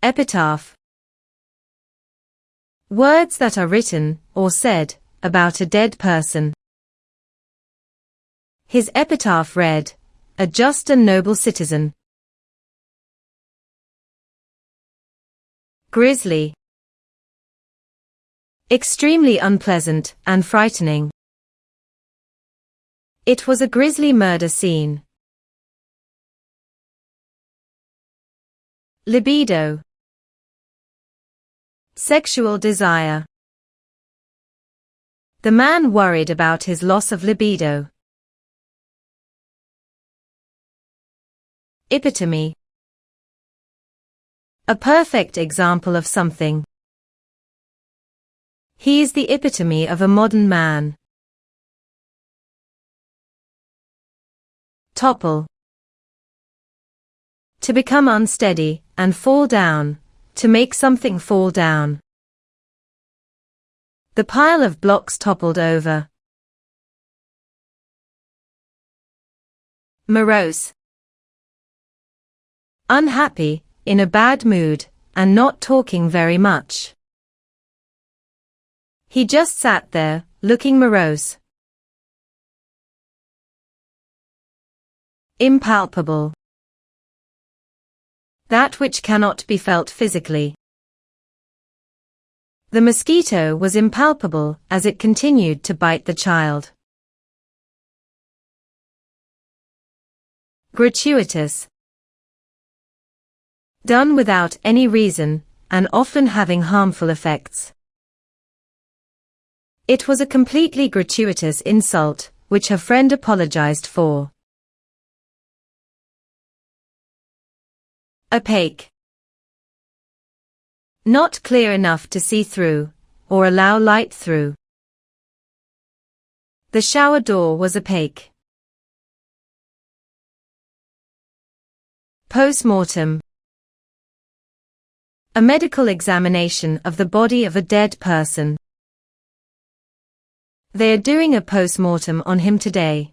Epitaph. Words that are written, or said, about a dead person. His epitaph read, "A just and noble citizen." Grisly. Extremely unpleasant and frightening. It was a grisly murder scene. Libido. Sexual desire. The man worried about his loss of libido. Epitome. A perfect example of something. He is the epitome of a modern man. Topple. To become unsteady and fall down, to make something fall down. The pile of blocks toppled over. Morose. Unhappy, in a bad mood, and not talking very much. He just sat there, looking morose. Impalpable. That which cannot be felt physically. The mosquito was impalpable as it continued to bite the child. Gratuitous. Done without any reason, and often having harmful effects. It was a completely gratuitous insult, which her friend apologized for. Opaque. Not clear enough to see through, or allow light through. The shower door was opaque. Post-mortem. A medical examination of the body of a dead person. They are doing a post-mortem on him today.